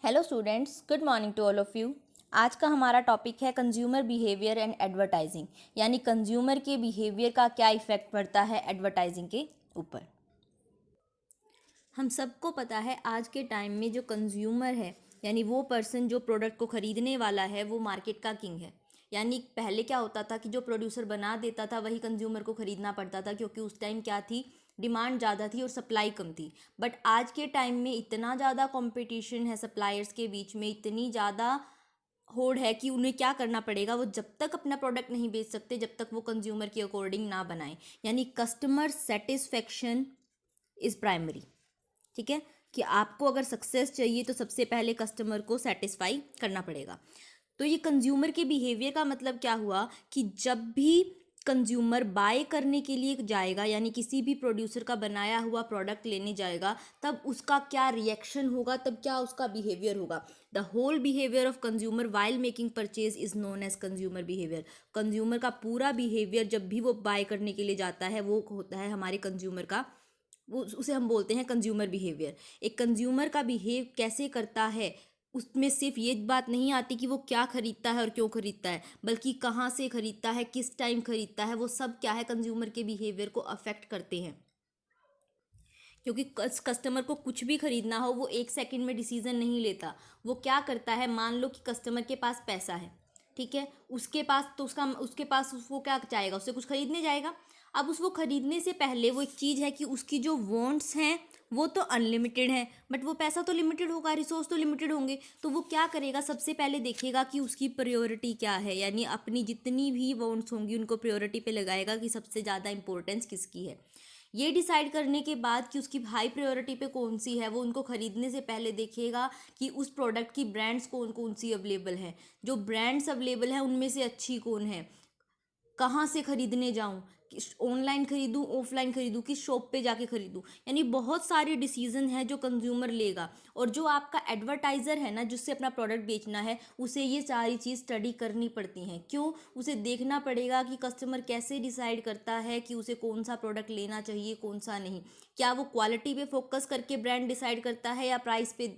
Hello students, good morning to all of you. आज का हमारा टॉपिक है कंज्यूमर बिहेवियर एंड एडवर्टाइजिंग, यानी कंज्यूमर के बिहेवियर का क्या इफ़ेक्ट पड़ता है एडवर्टाइजिंग के ऊपर। हम सबको पता है आज के टाइम में जो कंज्यूमर है, यानी वो पर्सन जो प्रोडक्ट को ख़रीदने वाला है, वो मार्केट का किंग है। यानी पहले क्या होता था कि जो प्रोड्यूसर बना देता था वही कंज्यूमर को ख़रीदना पड़ता था, क्योंकि उस टाइम क्या थी, डिमांड ज़्यादा थी और सप्लाई कम थी। बट आज के टाइम में इतना ज़्यादा कंपटीशन है सप्लायर्स के बीच में, इतनी ज़्यादा होड़ है कि उन्हें क्या करना पड़ेगा, वो जब तक अपना प्रोडक्ट नहीं बेच सकते जब तक वो कंज्यूमर के अकॉर्डिंग ना बनाएं। यानी कस्टमर सेटिस्फेक्शन इज़ प्राइमरी। ठीक है, कि आपको अगर सक्सेस चाहिए तो सबसे पहले कस्टमर को सेटिस्फाई करना पड़ेगा। तो ये कंज्यूमर के बिहेवियर का मतलब क्या हुआ कि जब भी कंज्यूमर बाय करने के लिए जाएगा, यानी किसी भी प्रोड्यूसर का बनाया हुआ प्रोडक्ट लेने जाएगा, तब उसका क्या रिएक्शन होगा, तब क्या उसका बिहेवियर होगा। The whole behaviour of consumer while making purchase is known as consumer behaviour. Consumer का पूरा बिहेवियर जब भी वो बाय करने के लिए जाता है वो होता है हमारे कंज्यूमर का, वो उसे हम बोलते हैं कंज्यूमर बिहेवियर। एक कंज्यूमर का बिहेव कैसे करता है, उसमें सिर्फ ये बात नहीं आती कि वो क्या खरीदता है और क्यों खरीदता है, बल्कि कहाँ से खरीदता है, किस टाइम खरीदता है, वो सब क्या है कंज्यूमर के बिहेवियर को अफेक्ट करते हैं। क्योंकि कस्टमर को कुछ भी खरीदना हो वो एक सेकंड में डिसीजन नहीं लेता। वो क्या करता है, मान लो कि कस्टमर के पास पैसा है, ठीक है, उसके पास तो उसके पास वो क्या चाहेगा, उससे कुछ खरीदने जाएगा। अब वो खरीदने से पहले वो एक चीज़ है कि उसकी जो वांट्स हैं वो तो अनलिमिटेड है, बट वो पैसा तो लिमिटेड होगा, रिसोर्स तो लिमिटेड होंगे। तो वो क्या करेगा, सबसे पहले देखेगा कि उसकी प्रायोरिटी क्या है, यानी अपनी जितनी भी वांट्स होंगी उनको प्रायोरिटी पे लगाएगा कि सबसे ज़्यादा इंपॉर्टेंस किसकी है। ये डिसाइड करने के बाद कि उसकी हाई प्रायोरिटी पे कौन सी है, वो उनको ख़रीदने से पहले देखेगा कि उस प्रोडक्ट की ब्रांड्स कौन कौन सी अवेलेबल हैं, जो ब्रांड्स अवेलेबल हैं उनमें से अच्छी कौन है, कहाँ से ख़रीदने जाऊँ, ऑनलाइन ख़रीदूँ, ऑफलाइन ख़रीदूँ, किस शॉप पे जाके ख़रीदूँ। यानी बहुत सारे डिसीजन हैं जो कंज्यूमर लेगा। और जो आपका एडवर्टाइज़र है ना, जिससे अपना प्रोडक्ट बेचना है, उसे ये सारी चीज़ स्टडी करनी पड़ती हैं। क्यों, उसे देखना पड़ेगा कि कस्टमर कैसे डिसाइड करता है कि उसे कौन सा प्रोडक्ट लेना चाहिए, कौन सा नहीं। क्या वो क्वालिटी पे फोकस करके ब्रांड डिसाइड करता है या प्राइस पे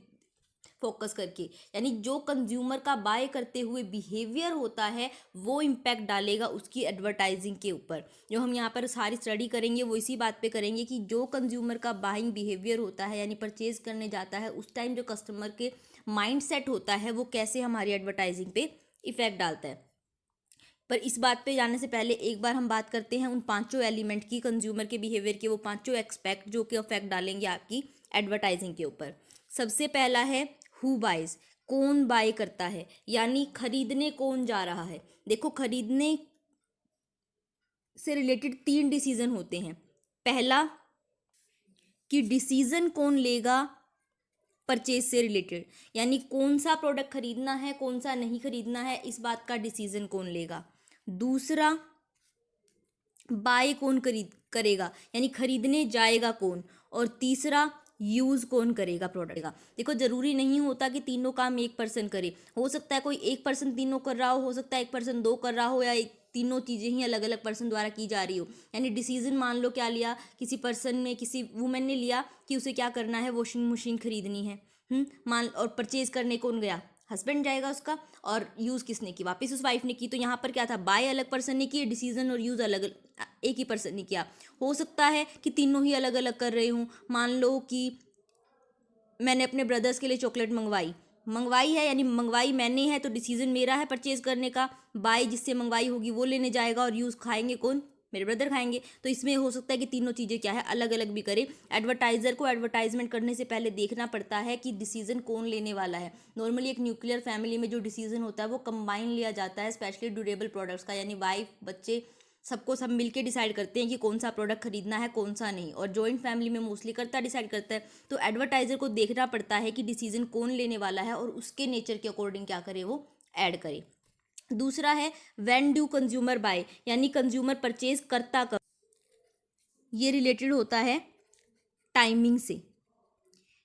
फोकस करके। यानी जो कंज्यूमर का बाय करते हुए बिहेवियर होता है वो इम्पैक्ट डालेगा उसकी एडवर्टाइजिंग के ऊपर। जो हम यहाँ पर सारी स्टडी करेंगे वो इसी बात पे करेंगे कि जो कंज्यूमर का बाइंग बिहेवियर होता है, यानी परचेज करने जाता है, उस टाइम जो कस्टमर के माइंड सेट होता है वो कैसे हमारी एडवर्टाइजिंग पे इफेक्ट डालता है। पर इस बात पे जाने से पहले एक बार हम बात करते हैं उन पांचों एलिमेंट की, कंज्यूमर के बिहेवियर के वो पांचों एक्सपेक्ट जो कि अफेक्ट डालेंगे आपकी एडवर्टाइजिंग के ऊपर। सबसे पहला है हु बाइज, कौन बाय करता है, यानी खरीदने कौन जा रहा है। देखो, खरीदने से रिलेटेड तीन डिसीजन होते हैं। पहला कि डिसीजन कौन लेगा परचेज से रिलेटेड, यानी कौन सा प्रोडक्ट खरीदना है, कौन सा नहीं खरीदना है, इस बात का डिसीजन कौन लेगा। दूसरा, बाय कौन करेगा, यानी खरीदने जाएगा कौन। और तीसरा, यूज़ कौन करेगा प्रोडक्ट का। देखो, ज़रूरी नहीं होता कि तीनों काम एक पर्सन करे। हो सकता है कोई एक पर्सन तीनों कर रहा हो सकता है एक पर्सन दो कर रहा हो, या तीनों चीज़ें ही अलग अलग पर्सन द्वारा की जा रही हो। यानी डिसीजन मान लो क्या लिया, किसी पर्सन ने, किसी वुमेन ने लिया कि उसे क्या करना है, वॉशिंग मशीन खरीदनी है। मान, और परचेज करने कौन गया, हस्बैंड जाएगा उसका। और यूज़ किसने की, वापस उस वाइफ ने की। तो यहाँ पर क्या था, बाय अलग पर्सन ने की, डिसीजन और यूज़ अलग एक ही पर्सन ने किया। हो सकता है कि तीनों ही अलग अलग कर रहे हूँ। मान लो कि मैंने अपने ब्रदर्स के लिए चॉकलेट मंगवाई है, यानी मंगवाई मैंने है तो डिसीजन मेरा है परचेज करने का। बाय जिससे मंगवाई होगी वो लेने जाएगा, और यूज़ खाएंगे कौन, मेरे ब्रदर खाएंगे। तो इसमें हो सकता है कि तीनों चीज़ें क्या है, अलग अलग भी करें। एडवर्टाइज़र को एडवर्टाइजमेंट करने से पहले देखना पड़ता है कि डिसीजन कौन लेने वाला है। नॉर्मली एक न्यूक्लियर फैमिली में जो डिसीजन होता है वो कंबाइन लिया जाता है, स्पेशली ड्यूरेबल प्रोडक्ट्स का, यानी वाइफ, बच्चे, सब मिलके डिसाइड करते हैं कि कौन सा प्रोडक्ट खरीदना है, कौन सा नहीं। और जॉइंट फैमिली में मोस्टली डिसाइड करता है। तो एडवर्टाइजर को देखना पड़ता है कि डिसीजन कौन लेने वाला है और उसके नेचर के अकॉर्डिंग क्या करे, वो ऐड करे। दूसरा है व्हेन डू कंज्यूमर बाय, यानी कंज्यूमर परचेज करता कब। ये रिलेटेड होता है टाइमिंग से,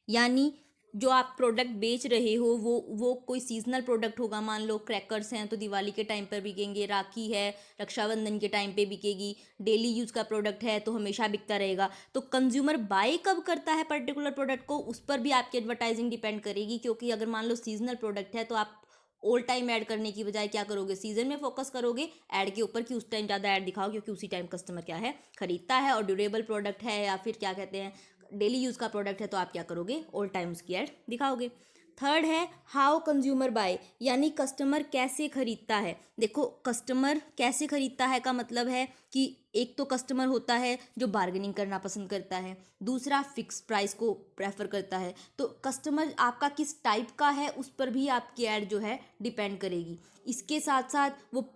यानी जो आप प्रोडक्ट बेच रहे हो वो कोई सीजनल प्रोडक्ट होगा, मान लो क्रैकर्स हैं तो दिवाली के टाइम पर बिकेंगे, राखी है रक्षाबंधन के टाइम पे बिकेगी, डेली यूज़ का प्रोडक्ट है तो हमेशा बिकता रहेगा। तो कंज्यूमर बाय कब करता है पर्टिकुलर प्रोडक्ट को, उस पर भी आपकी एडवर्टाइजिंग डिपेंड करेगी। क्योंकि अगर मान लो सीजनल प्रोडक्ट है तो आप ऑल टाइम ऐड करने की बजाय क्या करोगे, सीजन में फोकस करोगे ऐड के ऊपर कि उस टाइम ज़्यादा ऐड दिखाओ क्योंकि उसी टाइम कस्टमर क्या है, खरीदता है। और ड्यूरेबल प्रोडक्ट है या फिर क्या कहते हैं डेली यूज़ का प्रोडक्ट है तो आप क्या करोगे, ऑल टाइम उसकी ऐड दिखाओगे। थर्ड है हाउ कंज्यूमर बाय, यानी कस्टमर कैसे खरीदता है। देखो कस्टमर कैसे खरीदता है का मतलब है कि एक तो कस्टमर होता है जो बार्गेनिंग करना पसंद करता है, दूसरा फिक्स प्राइस को प्रेफर करता है। तो कस्टमर आपका किस टाइप का है उस पर भी आपकी ऐड जो है डिपेंड करेगी। इसके साथ साथ वो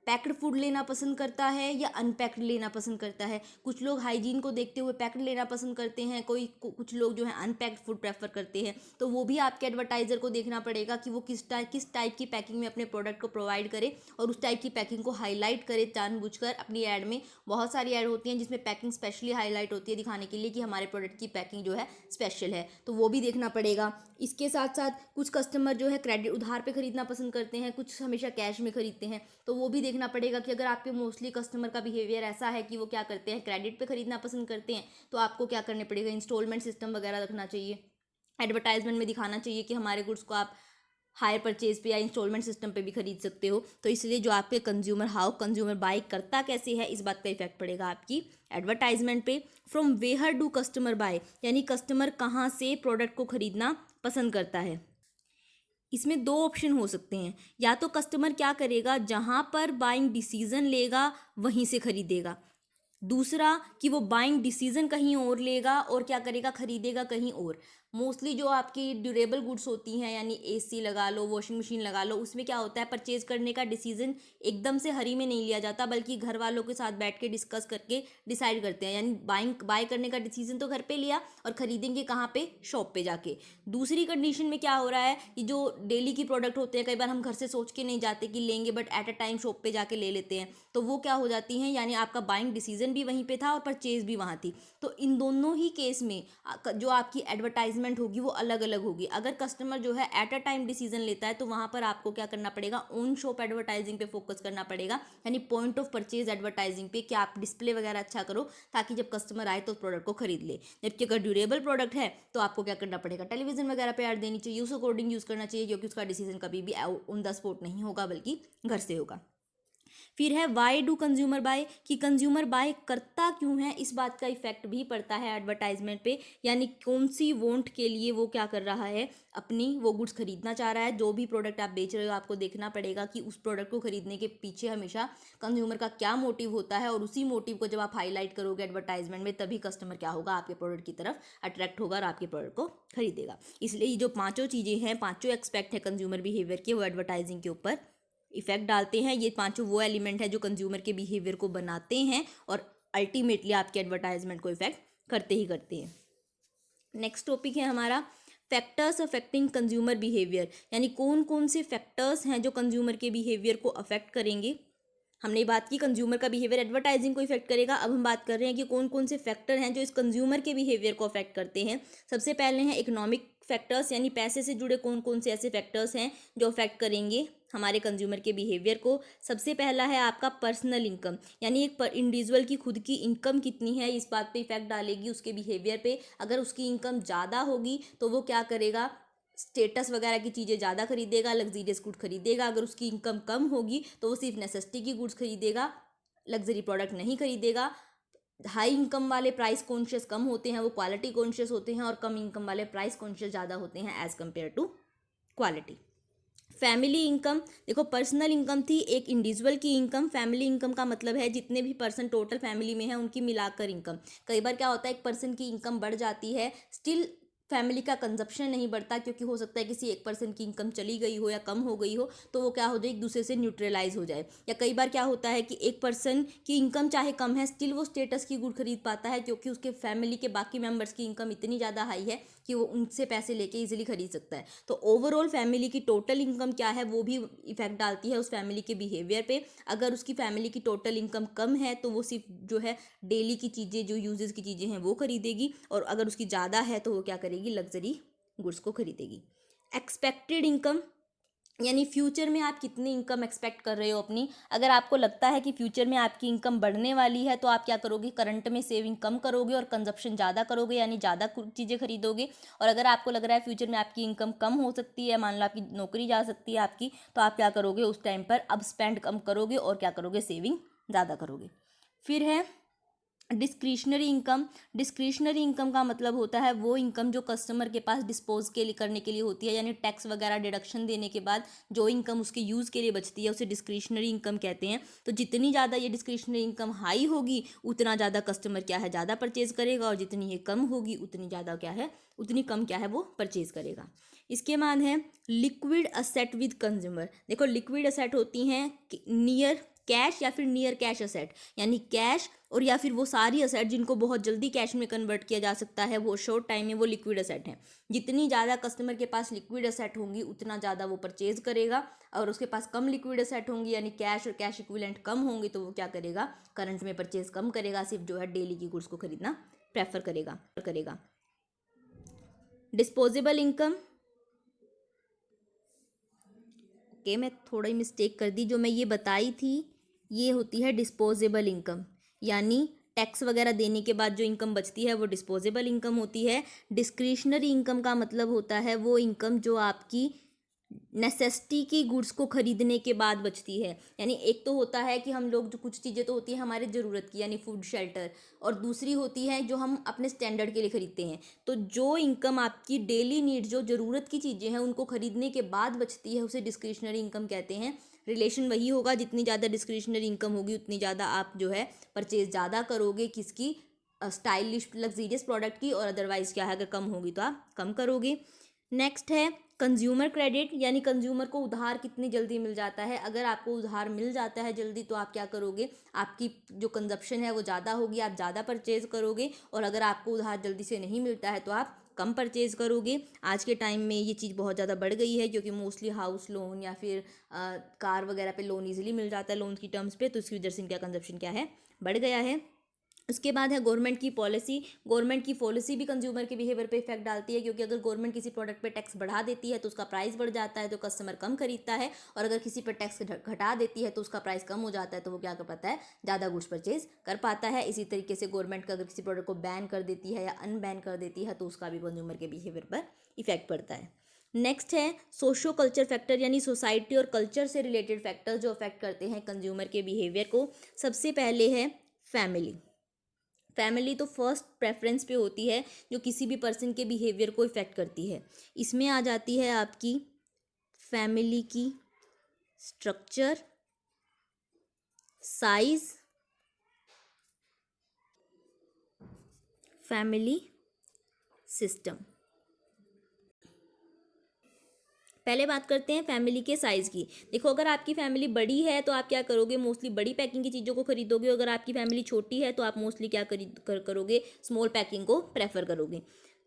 पैक्ड फूड लेना पसंद करता है या अनपैक्ड लेना पसंद करता है। कुछ लोग हाइजीन को देखते हुए पैक्ड लेना पसंद करते हैं, कुछ लोग जो है अनपैक्ड फूड प्रेफर करते हैं। तो वो भी आपके एडवर्टाइज़र को देखना पड़ेगा कि वो किस टाइप की पैकिंग में अपने प्रोडक्ट को प्रोवाइड करे और उस टाइप की पैकिंग को हाईलाइट करे जानबूझकर अपनी ऐड में। बहुत सारी ऐड होती हैं जिसमें पैकिंग स्पेशली हाईलाइट होती है दिखाने के लिए कि हमारे प्रोडक्ट की पैकिंग जो है स्पेशल है, तो वो भी देखना पड़ेगा। इसके साथ साथ कुछ कस्टमर जो है क्रेडिट उधार पे खरीदना पसंद करते हैं, कुछ हमेशा कैश में खरीदते हैं। तो वो भी देखना पड़ेगा कि अगर आपके मोस्टली कस्टमर का बिहेवियर ऐसा है कि वो क्या करते हैं क्रेडिट पे खरीदना पसंद करते हैं, तो आपको क्या करने पड़ेगा, इंस्टॉलमेंट सिस्टम वगैरह रखना चाहिए। एडवर्टाइजमेंट में दिखाना चाहिए कि हमारे गुड्स को आप हायर परचेज पे या इंस्टॉलमेंट सिस्टम पे भी खरीद सकते हो। तो इसलिए जो आपके कंज्यूमर हाउ कंज्यूमर बाय करता कैसे है इस बात का इफेक्ट पड़ेगा आपकी एडवर्टाइजमेंट पे। From where do customer buy, यानी कस्टमर कहाँ से प्रोडक्ट को खरीदना पसंद करता है। इसमें दो ऑप्शन हो सकते हैं, या तो कस्टमर क्या करेगा जहाँ पर बाइंग डिसीजन लेगा वहीं से खरीदेगा, दूसरा कि वो बाइंग डिसीजन कहीं और लेगा और क्या करेगा, खरीदेगा कहीं और। मोस्टली जो आपकी ड्यूरेबल गुड्स होती हैं यानी एसी लगा लो, वॉशिंग मशीन लगा लो, उसमें क्या होता है परचेज करने का डिसीजन एकदम से हरी में नहीं लिया जाता, बल्कि घर वालों के साथ बैठ के डिस्कस करके डिसाइड करते हैं। यानी बाय करने का डिसीजन तो घर पे लिया और खरीदेंगे कहाँ पे, शॉप पे जाके। दूसरी कंडीशन में क्या हो रहा है कि जो डेली की प्रोडक्ट होते हैं कई बार हम घर से सोच के नहीं जाते कि लेंगे, but at a time shop पे जाके ले लेते हैं, तो वो क्या हो जाती हैं, यानी आपका बाइंग डिसीजन भी वहीं पे था और परचेज भी वहाँ थी। तो इन दोनों ही केस में जो आपकी एडवर्टाइजमेंट होगी वो अलग अलग होगी। अगर कस्टमर जो है एट अ टाइम डिसीजन लेता है तो वहाँ पर आपको क्या करना पड़ेगा, ऑन शॉप एडवर्टाइजिंग पे फोकस करना पड़ेगा, यानी पॉइंट ऑफ परचेज एडवर्टाइजिंग पे कि आप डिस्प्ले वगैरह अच्छा करो ताकि जब कस्टमर आए तो उस प्रोडक्ट को खरीद ले। जबकि अगर ड्यूरेबल प्रोडक्ट है तो आपको क्या करना पड़ेगा, टेलीविजन वगैरह पे ऐड देनी चाहिए, उस अकॉर्डिंग यूज़ करना चाहिए, क्योंकि उसका डिसीजन कभी भी ऑन द स्पॉट नहीं होगा बल्कि घर से होगा। फिर है वाई डू कंज्यूमर बाय, कि कंज्यूमर बाय करता क्यों है, इस बात का इफेक्ट भी पड़ता है एडवर्टाइजमेंट पे, यानी कौन सी वॉन्ट के लिए वो क्या कर रहा है, अपनी वो गुड्स खरीदना चाह रहा है। जो भी प्रोडक्ट आप बेच रहे हो आपको देखना पड़ेगा कि उस प्रोडक्ट को खरीदने के पीछे हमेशा कंज्यूमर का क्या मोटिव होता है, और उसी मोटिव को जब आप हाईलाइट करोगे एडवर्टाइजमेंट में तभी कस्टमर क्या होगा, आपके प्रोडक्ट की तरफ अट्रैक्ट होगा और आपके प्रोडक्ट को खरीदेगा। इसलिए ये जो पांचों चीज़ें हैं, पांचों एक्सपेक्ट है कंज्यूमर बिहेवियर के, वो एडवर्टाइजिंग के ऊपर इफेक्ट डालते हैं। ये पांचों वो एलिमेंट है जो कंज्यूमर के बिहेवियर को बनाते हैं और अल्टीमेटली आपके एडवर्टाइजमेंट को इफेक्ट करते ही करते हैं। नेक्स्ट टॉपिक है हमारा फैक्टर्स अफेक्टिंग कंज्यूमर बिहेवियर, यानी कौन कौन से फैक्टर्स हैं जो कंज्यूमर के बिहेवियर को अफेक्ट करेंगे। हमने बात की कंज्यूमर का बिहेवियर एडवर्टाइजिंग को इफेक्ट करेगा, अब हम बात कर रहे हैं कि कौन कौन से फैक्टर हैं जो इस कंज्यूमर के बिहेवियर को अफेक्ट करते हैं। सबसे पहले हैं इकोनॉमिक फैक्टर्स, यानी पैसे से जुड़े कौन कौन से ऐसे फैक्टर्स हैं जो अफेक्ट करेंगे हमारे कंज्यूमर के बिहेवियर को। सबसे पहला है आपका पर्सनल इनकम, यानी एक इंडिविजुअल की खुद की इनकम कितनी है इस बात पे इफेक्ट डालेगी उसके बिहेवियर पे। अगर उसकी इनकम ज़्यादा होगी तो वो क्या करेगा, स्टेटस वगैरह की चीज़ें ज़्यादा खरीदेगा, लग्जीरियस गुड खरीदेगा। अगर उसकी इनकम कम होगी तो वो सिर्फ नेसेसिटी की गुड्स खरीदेगा, लग्जरी प्रोडक्ट नहीं खरीदेगा। हाई इनकम वाले प्राइस कॉन्शियस कम होते हैं, वो क्वालिटी कॉन्शियस होते हैं, और कम इनकम वाले प्राइस कॉन्शियस ज़्यादा होते हैं as compare to quality. Family income, देखो पर्सनल इनकम थी एक इंडिविजुअल की इनकम, फैमिली इनकम का मतलब है जितने भी पर्सन टोटल फैमिली में हैं उनकी मिलाकर इनकम। कई बार क्या होता है एक पर्सन की इनकम बढ़ जाती है, स्टिल फैमिली का कंजप्शन नहीं बढ़ता, क्योंकि हो सकता है किसी एक पर्सन की इनकम चली गई हो या कम हो गई हो, तो वो क्या हो जाए एक दूसरे से न्यूट्रलाइज हो जाए। या कई बार क्या होता है कि एक पर्सन की इनकम चाहे कम है स्टिल वो स्टेटस की गुड खरीद पाता है, क्योंकि उसके फैमिली के बाकी मेंबर्स की इनकम इतनी ज़्यादा हाई है कि वो उनसे पैसे लेके इजीली खरीद सकता है। तो ओवरऑल फैमिली की टोटल इनकम क्या है वो भी इफेक्ट डालती है उस फैमिली के बिहेवियर पे। अगर उसकी फैमिली की टोटल इनकम कम है तो वो सिर्फ जो है डेली की चीज़ें जो यूजेस की चीज़ें हैं वो खरीदेगी, और अगर उसकी ज़्यादा है तो वो क्या करेगी, लग्जरी गुड्स को खरीदेगी। एक्सपेक्टेड इनकम यानी फ्यूचर में आप कितनी इनकम एक्सपेक्ट कर रहे हो अपनी। अगर आपको लगता है कि फ्यूचर में आपकी इनकम बढ़ने वाली है तो आप क्या करोगे, करंट में सेविंग कम करोगे और कंजप्शन ज़्यादा करोगे, यानी ज़्यादा चीज़ें खरीदोगे। और अगर आपको लग रहा है फ्यूचर में आपकी इनकम कम हो सकती है, मान लो आपकी नौकरी जा सकती है आपकी, तो आप क्या करोगे, उस टाइम पर अब स्पेंड कम करोगे और क्या करोगे, सेविंग ज़्यादा करोगे। फिर है डिस्क्रिशनरी इनकम। डिस्क्रिशनरी इनकम का मतलब होता है वो इनकम जो कस्टमर के पास डिस्पोज के लिए करने के लिए होती है, यानी टैक्स वगैरह डिडक्शन देने के बाद जो इनकम उसके यूज़ के लिए बचती है उसे डिस्क्रिशनरी इनकम कहते हैं। तो जितनी ज़्यादा ये डिस्क्रिशनरी इनकम हाई होगी उतना ज़्यादा कस्टमर क्या है, ज़्यादा परचेज करेगा, और जितनी ये कम होगी उतनी ज़्यादा क्या है, उतनी कम क्या है, वो परचेज करेगा। इसके बाद है लिक्विड असेट विद कंज्यूमर। देखो लिक्विड असेट होती हैं नियर कैश या फिर नियर कैश असेट, यानी कैश और या फिर वो सारी असेट जिनको बहुत जल्दी कैश में कन्वर्ट किया जा सकता है, वो शॉर्ट टाइम में, वो लिक्विड असेट हैं। जितनी ज़्यादा कस्टमर के पास लिक्विड असेट होंगी उतना ज़्यादा वो परचेज करेगा, और उसके पास कम लिक्विड असेट होंगी यानी कैश और कैश इक्विवेलेंट कम होंगे तो वो क्या करेगा, करंट में परचेज कम करेगा, सिर्फ जो है डेली की गुड्स को खरीदना प्रेफर करेगा। डिस्पोजेबल इनकम, ओके मैं थोड़ी मिस्टेक कर दी, जो मैं ये बताई थी ये होती है डिस्पोजेबल इनकम, यानी टैक्स वगैरह देने के बाद जो इनकम बचती है वो डिस्पोजेबल इनकम होती है। डिस्क्रिशनरी इनकम का मतलब होता है वो इनकम जो आपकी नेसेसिटी की गुड्स को खरीदने के बाद बचती है। यानी एक तो होता है कि हम लोग जो कुछ चीज़ें तो होती है हमारे ज़रूरत की, यानी फूड शेल्टर, और दूसरी होती है जो हम अपने स्टैंडर्ड के लिए खरीदते हैं। तो जो इनकम आपकी डेली नीड, जो ज़रूरत की चीज़ें हैं उनको खरीदने के बाद बचती है, उसे डिस्क्रिशनरी इनकम कहते हैं। रिलेशन वही होगा, जितनी ज़्यादा डिस्क्रिशनरी इनकम होगी उतनी ज़्यादा आप जो है परचेज ज़्यादा करोगे किसकी, स्टाइलिश लग्जीरियस प्रोडक्ट की, और अदरवाइज़ क्या है, अगर कम होगी तो आप कम करोगे। नेक्स्ट है कंज्यूमर क्रेडिट, यानी कंज्यूमर को उधार कितनी जल्दी मिल जाता है। अगर आपको उधार मिल जाता है जल्दी तो आप क्या करोगे, आपकी जो कंजप्शन है वो ज़्यादा होगी, आप ज़्यादा परचेज करोगे, और अगर आपको उधार जल्दी से नहीं मिलता है तो आप कम परचेज करोगे। आज के टाइम में ये चीज़ बहुत ज़्यादा बढ़ गई है क्योंकि मोस्टली हाउस लोन या फिर कार वगैरह पे लोन इजीली मिल जाता है लोन की टर्म्स पे, तो इसकी वजह से इनका कंजप्शन क्या है, बढ़ गया है। उसके बाद है गवर्नमेंट की पॉलिसी। गवर्नमेंट की पॉलिसी भी कंज्यूमर के बिहेवियर पे इफेक्ट डालती है, क्योंकि अगर गवर्नमेंट किसी प्रोडक्ट पे टैक्स बढ़ा देती है तो उसका प्राइस बढ़ जाता है, तो कस्टमर कम खरीदता है, और अगर किसी पर टैक्स घटा देती है तो उसका प्राइस कम हो जाता है, तो वो क्या कर पाता है, ज़्यादा गुड्स परचेज कर पाता है। इसी तरीके से गवर्नमेंट का अगर किसी प्रोडक्ट को बैन कर देती है या अनबैन कर देती है तो उसका भी कंज्यूमर के बिहेवियर पर इफेक्ट पड़ता है। नेक्स्ट है सोशो कल्चर फैक्टर, यानी सोसाइटी और कल्चर से रिलेटेड फैक्टर्स जो अफेक्ट करते हैं कंज्यूमर के बिहेवियर को। सबसे पहले है फैमिली। फैमिली तो फर्स्ट प्रेफरेंस पे होती है, जो किसी भी पर्सन के बिहेवियर को इफ़ेक्ट करती है। इसमें आ जाती है आपकी फैमिली की स्ट्रक्चर, साइज, फैमिली सिस्टम। पहले बात करते हैं फैमिली के साइज़ की। देखो अगर आपकी फैमिली बड़ी है तो आप क्या करोगे, मोस्टली बड़ी पैकिंग की चीज़ों को खरीदोगे। अगर आपकी फैमिली छोटी है तो आप मोस्टली क्या करोगे, स्मॉल पैकिंग को प्रेफर करोगे।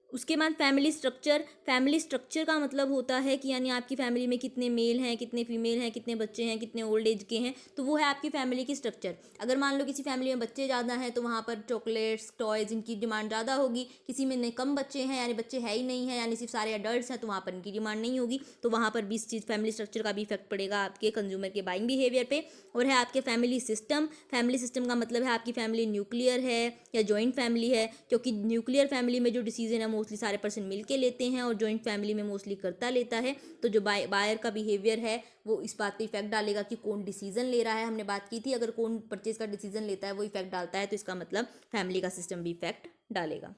उसके बाद फैमिली स्ट्रक्चर। फैमिली स्ट्रक्चर का मतलब होता है कि यानी आपकी फैमिली में कितने मेल हैं, कितने फीमेल हैं, कितने बच्चे हैं, कितने ओल्ड एज के हैं, तो वो है आपकी फैमिली की स्ट्रक्चर। अगर मान लो किसी फैमिली में बच्चे ज़्यादा हैं तो वहाँ पर चॉकलेट्स, टॉयज़, इनकी डिमांड ज़्यादा होगी। किसी में कम बच्चे हैं यानी बच्चे है ही नहीं है, यानी सिर्फ सारे अडल्ट हैं, तो वहाँ पर इनकी डिमांड नहीं होगी, तो वहाँ पर भी इस चीज़ फैमिली स्ट्रक्चर का भी इफेक्ट पड़ेगा आपके कंज्यूमर के बाइंग बिहेवियर पे। और है आपके फैमिली सिस्टम। फैमिली सिस्टम का मतलब है आपकी फैमिली न्यूक्लियर है या जॉइंट फैमिली है, क्योंकि न्यूक्लियर फैमिली में जो डिसीजन है मोस्टली सारे पर्सन मिल के लेते हैं, और जॉइंट फैमिली में मोस्टली करता लेता है। तो जो बायर का बिहेवियर है वो इस बात पे इफेक्ट डालेगा कि कौन डिसीजन ले रहा है। हमने बात की थी अगर कौन परचेज का डिसीजन लेता है वो इफेक्ट डालता है, तो इसका मतलब फैमिली का सिस्टम भी इफेक्ट डालेगा।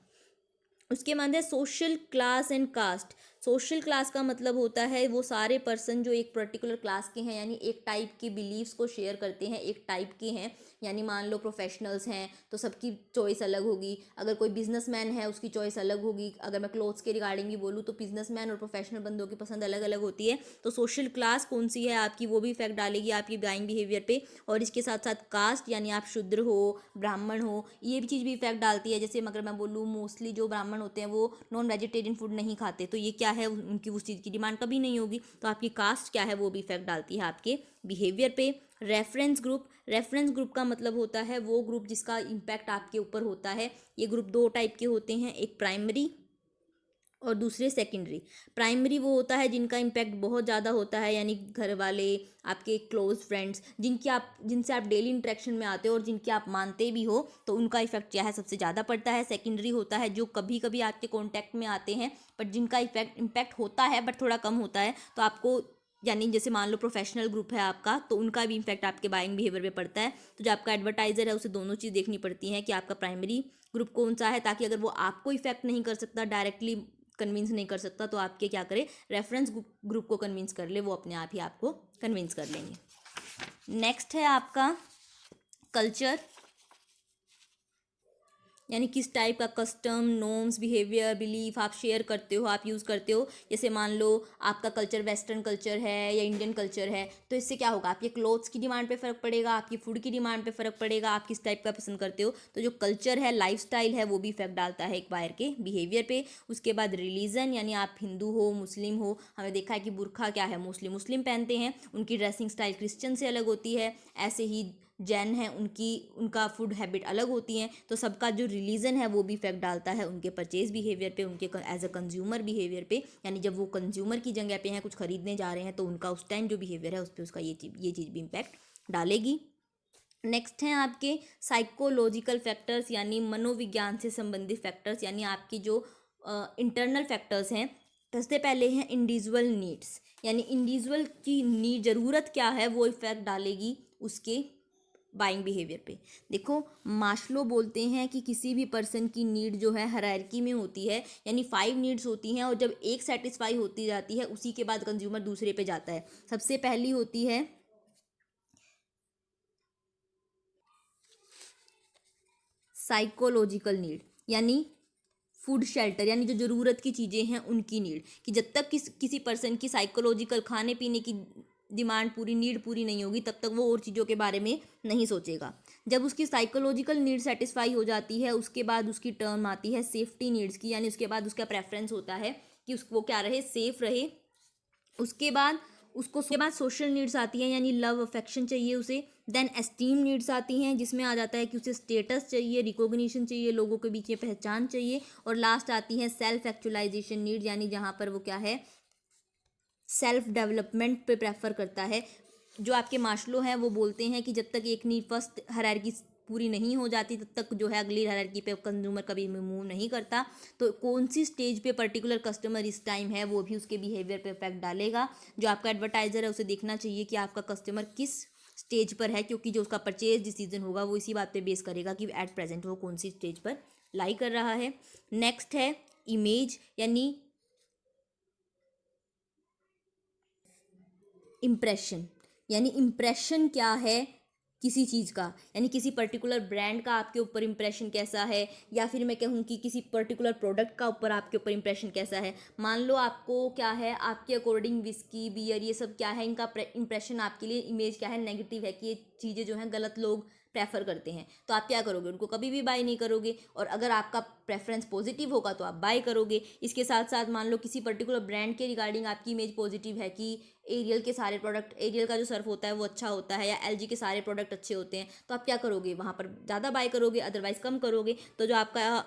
उसके बाद है social class and caste. Social class का मतलब होता है वो सारे पर्सन जो एक पर्टिकुलर क्लास के हैं, यानी एक टाइप के बिलीव्स को शेयर करते हैं, एक टाइप के हैं। यानी मान लो प्रोफेशनल्स हैं तो सबकी चॉइस अलग होगी, अगर कोई बिजनेसमैन है उसकी चॉइस अलग होगी। अगर मैं क्लोथ्स के रिगार्डिंग भी बोलूँ तो बिजनेसमैन और प्रोफेशनल बंदों की पसंद अलग अलग होती है। तो सोशल क्लास कौन सी है आपकी, वो भी इफेक्ट डालेगी आपकी बाइंग बिहेवियर पे। और इसके साथ साथ कास्ट, यानी आप शूद्र हो, ब्राह्मण हो, ये भी चीज़ भी इफेक्ट डालती है। जैसे अगर मैं बोलूँ मोस्टली जो ब्राह्मण होते हैं वो नॉन वेजिटेरियन फूड नहीं खाते, तो ये क्या है, उनकी उस चीज़ की डिमांड कभी नहीं होगी, तो आपकी कास्ट क्या है वो भी इफेक्ट डालती है आपके बिहेवियर पे। Reference group. रेफरेंस ग्रुप का मतलब होता है वो ग्रुप जिसका इम्पैक्ट आपके ऊपर होता है। ये ग्रुप दो टाइप के होते हैं, एक प्राइमरी और दूसरे सेकेंडरी। प्राइमरी वो होता है जिनका इम्पैक्ट बहुत ज़्यादा होता है, यानी घर वाले, आपके क्लोज फ्रेंड्स, जिनसे आप डेली इंटरेक्शन में आते हो और जिनके आप मानते भी हो, तो उनका इफेक्ट क्या है सबसे ज़्यादा पड़ता है। सेकेंडरी होता है जो कभी कभी आपके कॉन्टैक्ट में आते हैं बट जिनका इम्पैक्ट होता है बट थोड़ा कम होता है, तो आपको, यानी जैसे मान लो प्रोफेशनल ग्रुप है आपका, तो उनका भी इम्पैक्ट आपके बाइंग बिहेवियर पे पड़ता है। तो जो आपका एडवर्टाइजर है उसे दोनों चीज़ देखनी पड़ती हैं कि आपका प्राइमरी ग्रुप कौन सा है, ताकि अगर वो आपको इफेक्ट नहीं कर सकता, डायरेक्टली कन्विंस नहीं कर सकता, तो आपके क्या करे, रेफरेंस ग्रुप को कन्विंस कर ले, वो अपने आप ही आपको कन्विंस कर लेंगे। नेक्स्ट है आपका कल्चर, यानी किस टाइप का कस्टम, नॉर्म्स, बिहेवियर, बिलीफ आप शेयर करते हो, आप यूज़ करते हो। जैसे मान लो आपका कल्चर वेस्टर्न कल्चर है या इंडियन कल्चर है, तो इससे क्या होगा, आपके क्लोथ्स की डिमांड पे फ़र्क पड़ेगा, आपकी फूड की डिमांड पे फ़र्क पड़ेगा, आप किस टाइप का पसंद करते हो। तो जो कल्चर है, लाइफस्टाइल है, वो भी इफेक्ट डालता है एक बायर के बिहेवियर पे। उसके बाद रिलीजन, यानी आप हिंदू हो, मुस्लिम हो, हमें देखा है कि बुरखा क्या है, मोस्टली मुस्लिम पहनते हैं, उनकी ड्रेसिंग स्टाइल क्रिश्चियन से अलग होती है। ऐसे ही जैन है, उनका फूड हैबिट अलग होती हैं। तो सबका जो रिलीजन है वो भी इफेक्ट डालता है उनके परचेज बिहेवियर पे, उनके एज अ कंज्यूमर बिहेवियर पे। यानी जब वो कंज्यूमर की जगह पे हैं, कुछ खरीदने जा रहे हैं, तो उनका उस टाइम जो बिहेवियर है उस पर उसका ये चीज़ भी इम्पैक्ट डालेगी। नेक्स्ट हैं आपके साइकोलॉजिकल फैक्टर्स, यानी मनोविज्ञान से संबंधित फैक्टर्स, यानी आपकी जो इंटरनल फैक्टर्स हैं। सबसे पहले हैं इंडिविजुअल नीड्स, यानी इंडिविजुअल की नीड, ज़रूरत क्या है, वो इफेक्ट डालेगी उसके बाइंग बिहेवियर पे। देखो, मास्लो बोलते हैं कि किसी भी पर्सन की नीड जो है हायरार्की में होती है, यानी 5 नीड्स होती हैं, और जब एक सेटिस्फाई होती जाती है उसी के बाद कंज्यूमर दूसरे पे जाता है। सबसे पहली होती है साइकोलॉजिकल नीड, यानी फूड शेल्टर, यानी जो ज़रूरत की चीज़ें हैं उनकी नीड, कि जब तक किसी पर्सन की साइकोलॉजिकल खाने पीने की डिमांड पूरी, नीड पूरी नहीं होगी, तब तक वो और चीज़ों के बारे में नहीं सोचेगा। जब उसकी साइकोलॉजिकल नीड सेटिस्फाई हो जाती है, उसके बाद उसकी टर्म आती है सेफ्टी नीड्स की, यानी उसके बाद उसका प्रेफरेंस होता है कि वो क्या रहे, सेफ रहे। उसके बाद सोशल नीड्स आती हैं, यानी लव अफेक्शन चाहिए उसे। देन एस्टीम नीड्स आती हैं, जिसमें आ जाता है कि उसे स्टेटस चाहिए, रिकॉग्निशन चाहिए, लोगों के बीच में पहचान चाहिए। और लास्ट आती है सेल्फ एक्चुअलाइजेशन नीड, यानी जहाँ पर वो क्या है, सेल्फ डेवलपमेंट पे प्रेफर करता है। जो आपके मास्लो हैं वो बोलते हैं कि जब तक एक नीड फर्स्ट हायरार्की पूरी नहीं हो जाती, तब तक जो है अगली हायरार्की पे कंज्यूमर कभी मूव नहीं करता। तो कौन सी स्टेज पे पर्टिकुलर कस्टमर इस टाइम है, वो भी उसके बिहेवियर पे इफेक्ट डालेगा। जो आपका एडवर्टाइजर है उसे देखना चाहिए कि आपका कस्टमर किस स्टेज पर है, क्योंकि जो उसका परचेज डिसीजन होगा वो इसी बात पे बेस करेगा कि एट प्रेजेंट वो कौन सी स्टेज पर लाई कर रहा है। नेक्स्ट है इमेज, यानी इम्प्रेशन, यानी इम्प्रेशन क्या है किसी चीज़ का, यानी किसी पर्टिकुलर ब्रांड का आपके ऊपर इम्प्रेशन कैसा है, या फिर मैं कहूँ कि किसी पर्टिकुलर प्रोडक्ट का ऊपर आपके ऊपर इम्प्रेशन कैसा है। मान लो आपको क्या है, आपके अकॉर्डिंग विस्की, बियर, ये सब क्या है, इनका इम्प्रेशन आपके लिए, इमेज क्या है, नेगेटिव है, कि ये चीज़ें जो हैं गलत लोग प्रेफर करते हैं, तो आप क्या करोगे, उनको कभी भी बाय नहीं करोगे। और अगर आपका प्रेफरेंस पॉजिटिव होगा तो आप बाय करोगे। इसके साथ साथ मान लो किसी पर्टिकुलर ब्रांड के रिगार्डिंग आपकी इमेज पॉजिटिव है कि एरियल के सारे प्रोडक्ट, एरियल का जो सर्फ होता है वो अच्छा होता है, या एलजी के सारे प्रोडक्ट अच्छे होते हैं, तो आप क्या करोगे, वहाँ पर ज़्यादा बाय करोगे, अदरवाइज कम करोगे। तो जो आपका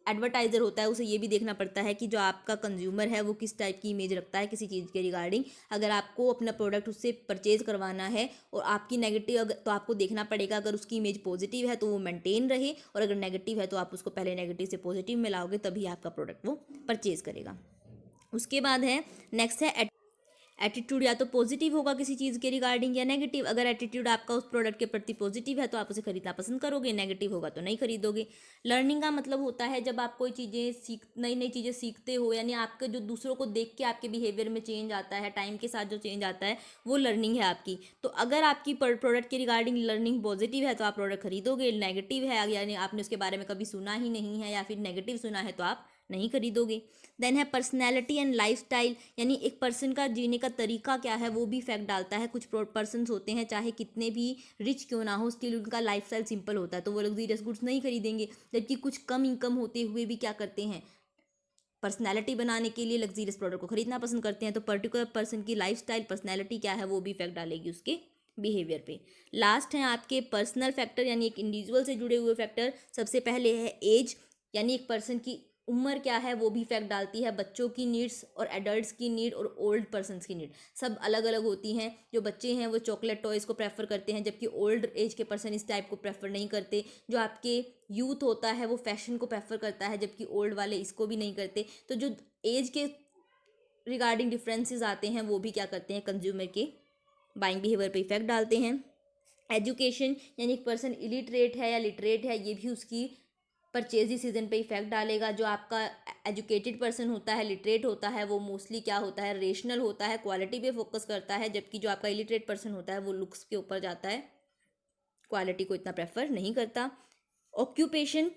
एडवर्टाइजर होता है उसे ये भी देखना पड़ता है कि जो आपका कंज्यूमर है वो किस टाइप की इमेज रखता है किसी चीज़ के रिगार्डिंग। अगर आपको अपना प्रोडक्ट उससे परचेज करवाना है और आपकी नेगेटिव, तो आपको देखना पड़ेगा, अगर उसकी इमेज पॉजिटिव है तो वो मेंटेन रहे, और अगर नेगेटिव है तो आप उसको पहले नेगेटिव से पॉजिटिव में लाओगे, तभी आपका प्रोडक्ट वो परचेज करेगा। उसके बाद है, नेक्स्ट है एटीट्यूड, या तो पॉजिटिव होगा किसी चीज़ के रिगार्डिंग या नेगेटिव। अगर एटीट्यूड आपका उस प्रोडक्ट के प्रति पॉजिटिव है तो आप उसे खरीदना पसंद करोगे, नेगेटिव होगा तो नहीं खरीदोगे। लर्निंग का मतलब होता है जब आप कोई चीज़ें नई नई चीज़ें सीखते हो, यानी आपके जो दूसरों को देख के आपके बिहेवियर में चेंज आता है, टाइम के साथ जो चेंज आता है वो लर्निंग है आपकी। तो अगर आपकी प्रोडक्ट के रिगार्डिंग लर्निंग पॉजिटिव है तो आप प्रोडक्ट खरीदोगे, नेगेटिव है यानी आपने उसके बारे में कभी सुना ही नहीं है या फिर नेगेटिव सुना है तो आप नहीं खरीदोगे। देन है पर्सनैलिटी एंड लाइफस्टाइल, यानी एक पर्सन का जीने का तरीका क्या है वो भी इफेक्ट डालता है। कुछ पर्सन्स होते हैं चाहे कितने भी रिच क्यों ना हो, स्टिल उनका लाइफस्टाइल सिंपल होता है, तो वो लग्जरियस गुड्स नहीं खरीदेंगे। जबकि कुछ कम इनकम होते हुए भी क्या करते हैं, पर्सनैलिटी बनाने के लिए लग्जरियस प्रोडक्ट को खरीदना पसंद करते हैं। तो पर्टिकुलर पर्सन की लाइफस्टाइल, पर्सनैलिटी क्या है वो भी इफेक्ट डालेगी उसके बिहेवियर पे। लास्ट है आपके पर्सनल फैक्टर, यानी एक इंडिविजुअल से जुड़े हुए फैक्टर। सबसे पहले है एज, यानी एक पर्सन की उम्र क्या है वो भी इफेक्ट डालती है। बच्चों की नीड्स और एडल्ट्स की नीड और ओल्ड पर्सनस की नीड सब अलग अलग होती हैं। जो बच्चे हैं वो चॉकलेट टॉयज़ को प्रेफर करते हैं, जबकि ओल्ड एज के पर्सन इस टाइप को प्रेफर नहीं करते। जो आपके यूथ होता है वो फैशन को प्रेफर करता है, जबकि ओल्ड वाले इसको भी नहीं करते। तो जो एज के रिगार्डिंग डिफरेंसेस आते हैं वो भी क्या करते हैं, कंज्यूमर के बाइंग बिहेवियर पे इफेक्ट डालते हैं। एजुकेशन, यानी एक पर्सन इलिटरेट है या लिटरेट है, ये भी उसकी परचेज डिसीजन पे इफेक्ट डालेगा। जो आपका एजुकेटेड पर्सन होता है, लिटरेट होता है, वो मोस्टली क्या होता है, रेशनल होता है, क्वालिटी पे फोकस करता है, जबकि जो आपका इलिटरेट पर्सन होता है वो लुक्स के ऊपर जाता है, क्वालिटी को इतना प्रेफर नहीं करता। ऑक्यूपेशन,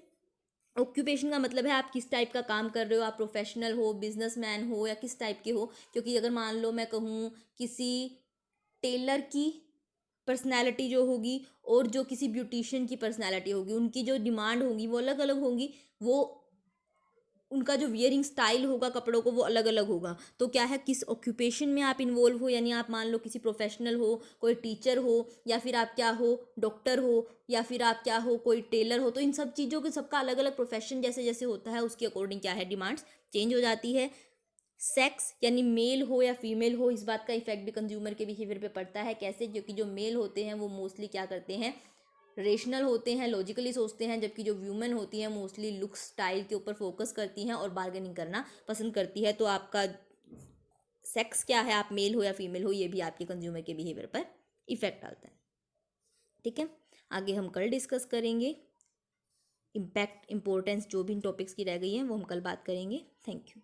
ऑक्यूपेशन का मतलब है आप किस टाइप का काम कर रहे हो, आप प्रोफेशनल हो, बिजनेसमैन हो या किस टाइप के हो। क्योंकि अगर मान लो मैं कहूँ किसी टेलर की पर्सनैलिटी जो होगी और जो किसी ब्यूटिशियन की पर्सनैलिटी होगी, उनकी जो डिमांड होगी वो अलग अलग होंगी। वो उनका जो वियरिंग स्टाइल होगा कपड़ों को वो अलग अलग होगा। तो क्या है, किस ऑक्यूपेशन में आप इन्वॉल्व हो, यानी आप मान लो किसी प्रोफेशनल हो, कोई टीचर हो, या फिर आप क्या हो, डॉक्टर हो, या फिर आप क्या हो, कोई टेलर हो। तो इन सब चीज़ों के सबका अलग अलग प्रोफेशन जैसे जैसे होता है उसके अकॉर्डिंग क्या है, डिमांड्स चेंज हो जाती है। सेक्स, यानी मेल हो या फीमेल हो, इस बात का इफेक्ट भी कंज्यूमर के बिहेवियर पे पड़ता है। कैसे, क्योंकि जो मेल होते हैं वो मोस्टली क्या करते हैं, रेशनल होते हैं, लॉजिकली सोचते हैं, जबकि जो वुमेन होती हैं मोस्टली लुक स्टाइल के ऊपर फोकस करती हैं और बार्गेनिंग करना पसंद करती है। तो आपका सेक्स क्या है, आप मेल हो या फीमेल हो, ये भी आपके कंज्यूमर के बिहेवियर पर इफेक्ट डालता है। ठीक है, आगे हम कल डिस्कस करेंगे। इम्पैक्ट, इंपॉर्टेंस जो भी इन टॉपिक्स की रह गई हैं वो हम कल बात करेंगे। Thank you.